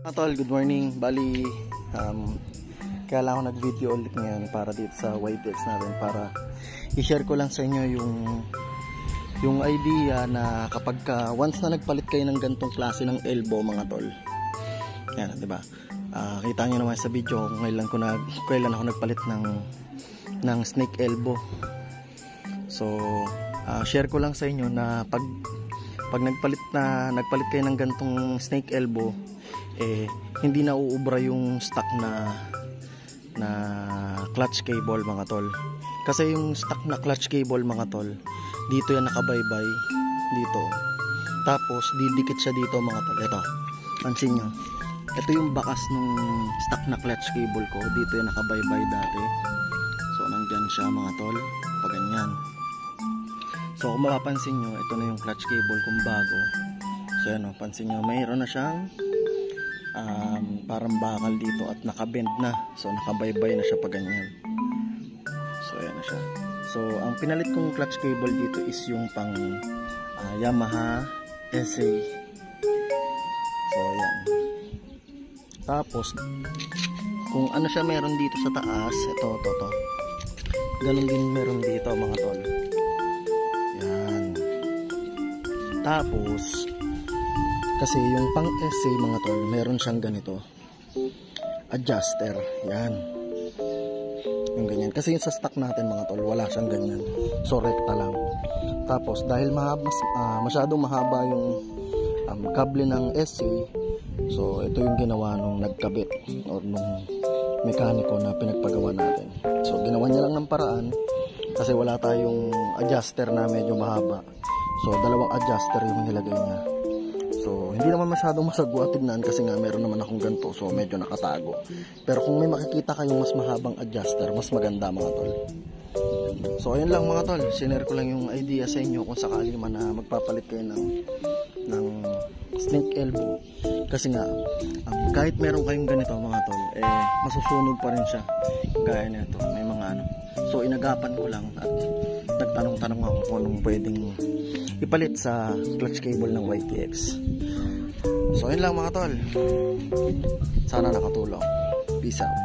Tol, good morning. Bali, kaya lang ako nag-video ulit ngayon para dito sa YTX natin para i-share ko lang sa inyo yung idea na kapag once na nagpalit kayo ng gantong klase ng elbow mga tol. Yan, 'di ba? Kita niyo naman sa video kung kailan ako nagpalit ng snake elbow. So, share ko lang sa inyo na pag nagpalit kayo ng gantong snake elbow, hindi na uubra yung stock na clutch cable mga tol. Kasi yung stock na clutch cable mga tol, dito yan nakabaybay dito. Tapos didikit siya dito mga tol. Ito, pansin nyo, ito yung bakas ng stock na clutch cable ko. Dito yan nakabaybay dati. So nandyan siya mga tol, pag ganyan. So kung mapapansin nyo, ito na yung clutch cable kung bago. So yan o, pansin nyo, mayroon na siyang parang bakal dito at nakabend na. So nakabaybay na siya pag ganyan. So ayan na siya. So ang pinalit kong clutch cable dito is yung pang Yamaha SA. So ayan. Tapos kung ano siya meron dito sa taas, ito. Ganun din meron dito mga tol. Yan. Tapos kasi yung pang SA mga tol, meron siyang ganito adjuster, yan, yung ganyan. Kasi yung sa stock natin mga tol, wala siyang ganyan, so rekta lang. Tapos dahil masyadong mahaba yung kable ng SA, so ito yung ginawa nung nagkabit or nung mekaniko na pinagpagawa natin. So ginawa niya lang ng paraan kasi wala tayong adjuster na medyo mahaba, so dalawang adjuster yung nilagay niya. So, hindi naman masyadong masagwa tignan kasi nga meron naman akong ganito, so medyo nakatago. Pero kung may makikita kayong mas mahabang adjuster, mas maganda mga tol. So, ayun lang mga tol. Sinare ko lang yung idea sa inyo kung sakali man na magpapalit kayo ng snake elbow. Kasi nga, kahit meron kayong ganito mga tol, masusunog pa rin siya. Gaya nito, may mga ano. So, inagapan ko lang at nagtanong-tanong ako kung anong pwedeng ipalit sa clutch cable ng YTX. So ayun lang mga tol, sana nakatulong. Peace out.